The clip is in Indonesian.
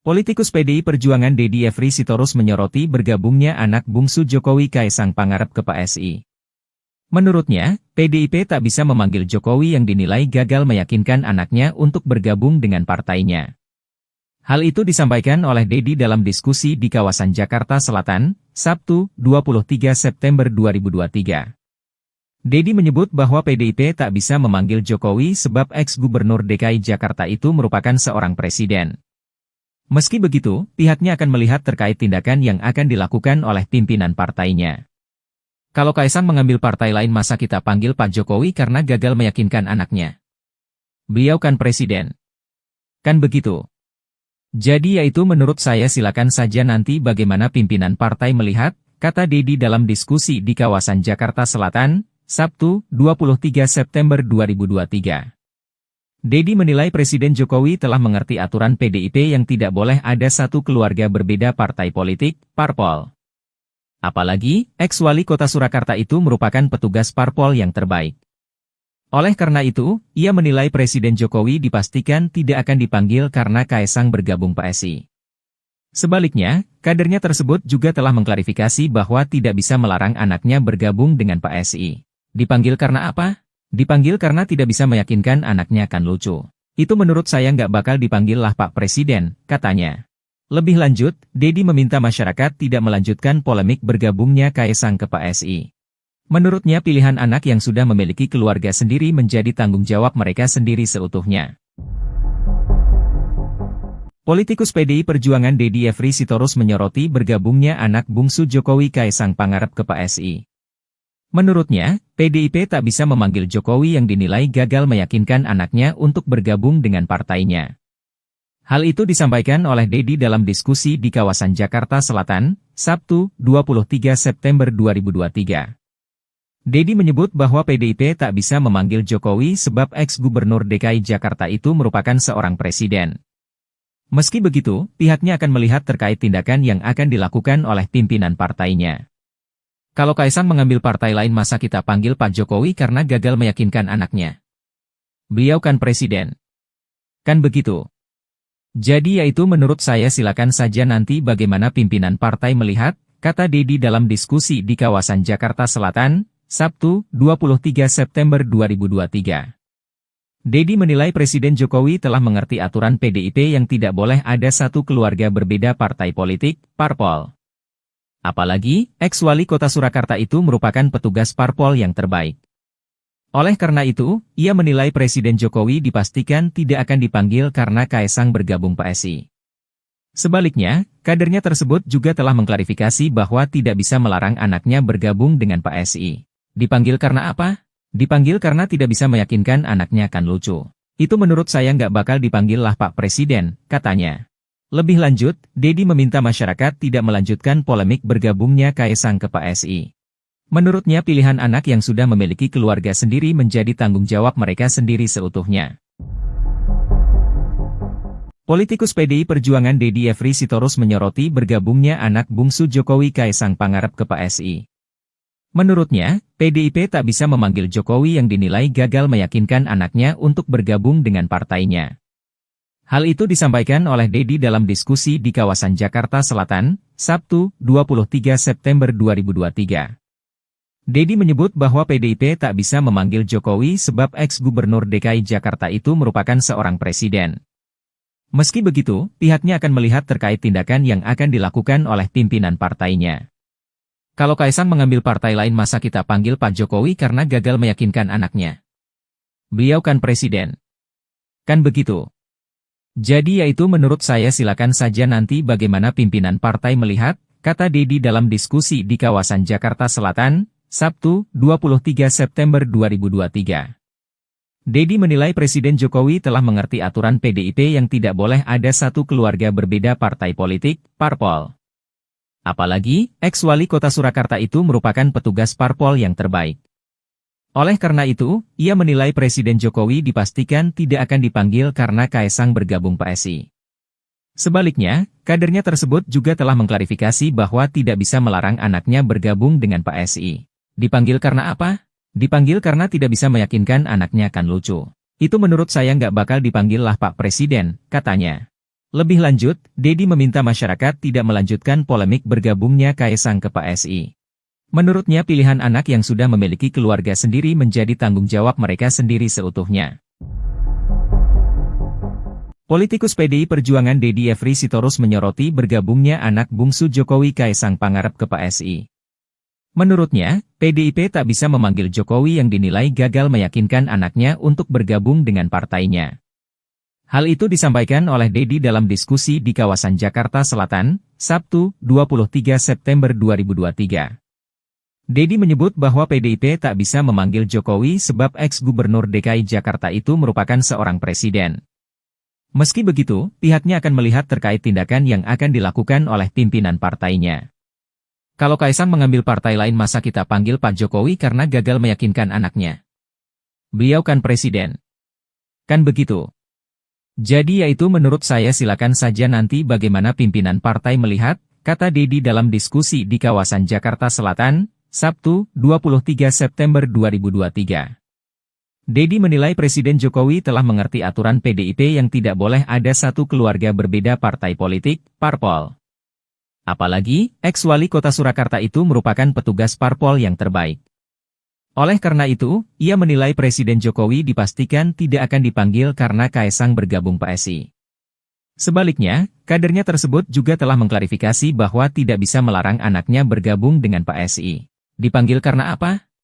Politikus PDI Perjuangan Deddy Efri Sitorus menyoroti bergabungnya anak bungsu Jokowi Kaesang Pangarep ke PSI. Menurutnya, PDIP tak bisa memanggil Jokowi yang dinilai gagal meyakinkan anaknya untuk bergabung dengan partainya. Hal itu disampaikan oleh Deddy dalam diskusi di kawasan Jakarta Selatan, Sabtu, 23 September 2023. Deddy menyebut bahwa PDIP tak bisa memanggil Jokowi sebab ex-gubernur DKI Jakarta itu merupakan seorang presiden. Meski begitu, pihaknya akan melihat terkait tindakan yang akan dilakukan oleh pimpinan partainya. Kalau Kaesang mengambil partai lain masa kita panggil Pak Jokowi karena gagal meyakinkan anaknya? Beliau kan presiden. Kan begitu? Jadi yaitu menurut saya silakan saja nanti bagaimana pimpinan partai melihat, kata Deddy dalam diskusi di kawasan Jakarta Selatan, Sabtu, 23 September 2023. Deddy menilai Presiden Jokowi telah mengerti aturan PDIP yang tidak boleh ada satu keluarga berbeda partai politik, parpol. Apalagi, ex-wali kota Surakarta itu merupakan petugas parpol yang terbaik. Oleh karena itu, ia menilai Presiden Jokowi dipastikan tidak akan dipanggil karena Kaesang bergabung PSI. Sebaliknya, kadernya tersebut juga telah mengklarifikasi bahwa tidak bisa melarang anaknya bergabung dengan PSI. Dipanggil karena apa? Dipanggil karena tidak bisa meyakinkan anaknya kan lucu. Itu menurut saya nggak bakal dipanggil lah Pak Presiden, katanya. Lebih lanjut, Deddy meminta masyarakat tidak melanjutkan polemik bergabungnya Kaesang ke PSI. Menurutnya pilihan anak yang sudah memiliki keluarga sendiri menjadi tanggung jawab mereka sendiri seutuhnya. Politikus PDI Perjuangan Deddy Efri Sitorus menyoroti bergabungnya anak bungsu Jokowi Kaesang Pangarep ke PSI. Menurutnya, PDIP tak bisa memanggil Jokowi yang dinilai gagal meyakinkan anaknya untuk bergabung dengan partainya. Hal itu disampaikan oleh Deddy dalam diskusi di kawasan Jakarta Selatan, Sabtu, 23 September 2023. Deddy menyebut bahwa PDIP tak bisa memanggil Jokowi sebab ex-gubernur DKI Jakarta itu merupakan seorang presiden. Meski begitu, pihaknya akan melihat terkait tindakan yang akan dilakukan oleh pimpinan partainya. Kalau Kaesang mengambil partai lain masa kita panggil Pak Jokowi karena gagal meyakinkan anaknya? Beliau kan presiden. Kan begitu? Jadi yaitu menurut saya silakan saja nanti bagaimana pimpinan partai melihat, kata Deddy dalam diskusi di kawasan Jakarta Selatan, Sabtu, 23 September 2023. Deddy menilai Presiden Jokowi telah mengerti aturan PDIP yang tidak boleh ada satu keluarga berbeda partai politik, parpol. Apalagi, ex-wali kota Surakarta itu merupakan petugas parpol yang terbaik. Oleh karena itu, ia menilai Presiden Jokowi dipastikan tidak akan dipanggil karena Kaesang bergabung PSI. Sebaliknya, kadernya tersebut juga telah mengklarifikasi bahwa tidak bisa melarang anaknya bergabung dengan PSI. Dipanggil karena apa? Dipanggil karena tidak bisa meyakinkan anaknya kan lucu. Itu menurut saya nggak bakal dipanggil lah Pak Presiden, katanya. Lebih lanjut, Deddy meminta masyarakat tidak melanjutkan polemik bergabungnya Kaesang ke PSI. Menurutnya pilihan anak yang sudah memiliki keluarga sendiri menjadi tanggung jawab mereka sendiri seutuhnya. Politikus PDI Perjuangan Deddy Efri Sitorus menyoroti bergabungnya anak bungsu Jokowi Kaesang Pangarep ke PSI. Menurutnya, PDIP tak bisa memanggil Jokowi yang dinilai gagal meyakinkan anaknya untuk bergabung dengan partainya. Hal itu disampaikan oleh Deddy dalam diskusi di kawasan Jakarta Selatan, Sabtu, 23 September 2023. Deddy menyebut bahwa PDIP tak bisa memanggil Jokowi sebab ex-gubernur DKI Jakarta itu merupakan seorang presiden. Meski begitu, pihaknya akan melihat terkait tindakan yang akan dilakukan oleh pimpinan partainya. Kalau Kaesang mengambil partai lain masa kita panggil Pak Jokowi karena gagal meyakinkan anaknya? Beliau kan presiden. Kan begitu? Jadi yaitu menurut saya silakan saja nanti bagaimana pimpinan partai melihat, kata Deddy dalam diskusi di kawasan Jakarta Selatan, Sabtu, 23 September 2023. Deddy menilai Presiden Jokowi telah mengerti aturan PDIP yang tidak boleh ada satu keluarga berbeda partai politik, parpol. Apalagi, ex-wali kota Surakarta itu merupakan petugas parpol yang terbaik. Oleh karena itu, ia menilai Presiden Jokowi dipastikan tidak akan dipanggil karena Kaesang bergabung PSI. Sebaliknya, kadernya tersebut juga telah mengklarifikasi bahwa tidak bisa melarang anaknya bergabung dengan PSI. Dipanggil karena apa? Dipanggil karena tidak bisa meyakinkan anaknya kan lucu. Itu menurut saya nggak bakal dipanggil lah Pak Presiden, katanya. Lebih lanjut, Dedi meminta masyarakat tidak melanjutkan polemik bergabungnya Kaesang ke PSI. Menurutnya pilihan anak yang sudah memiliki keluarga sendiri menjadi tanggung jawab mereka sendiri seutuhnya. Politikus PDI Perjuangan Dedi Efri Sitorus menyoroti bergabungnya anak bungsu Jokowi Kaesang Pangarep ke PSI. Menurutnya, PDIP tak bisa memanggil Jokowi yang dinilai gagal meyakinkan anaknya untuk bergabung dengan partainya. Hal itu disampaikan oleh Dedi dalam diskusi di kawasan Jakarta Selatan, Sabtu, 23 September 2023. Dedi menyebut bahwa PDIP tak bisa memanggil Jokowi sebab ex-gubernur DKI Jakarta itu merupakan seorang presiden. Meski begitu, pihaknya akan melihat terkait tindakan yang akan dilakukan oleh pimpinan partainya. Kalau Kaesang mengambil partai lain masa kita panggil Pak Jokowi karena gagal meyakinkan anaknya? Beliau kan presiden. Kan begitu? Jadi yaitu menurut saya silakan saja nanti bagaimana pimpinan partai melihat, kata Dedi dalam diskusi di kawasan Jakarta Selatan, Sabtu, 23 September 2023. Dedi menilai Presiden Jokowi telah mengerti aturan PDIP yang tidak boleh ada satu keluarga berbeda partai politik, parpol. Apalagi, ex-wali kota Surakarta itu merupakan petugas parpol yang terbaik. Oleh karena itu, ia menilai Presiden Jokowi dipastikan tidak akan dipanggil karena Kaesang bergabung PSI. Sebaliknya, kadernya tersebut juga telah mengklarifikasi bahwa tidak bisa melarang anaknya bergabung dengan PSI. Dipanggil karena apa?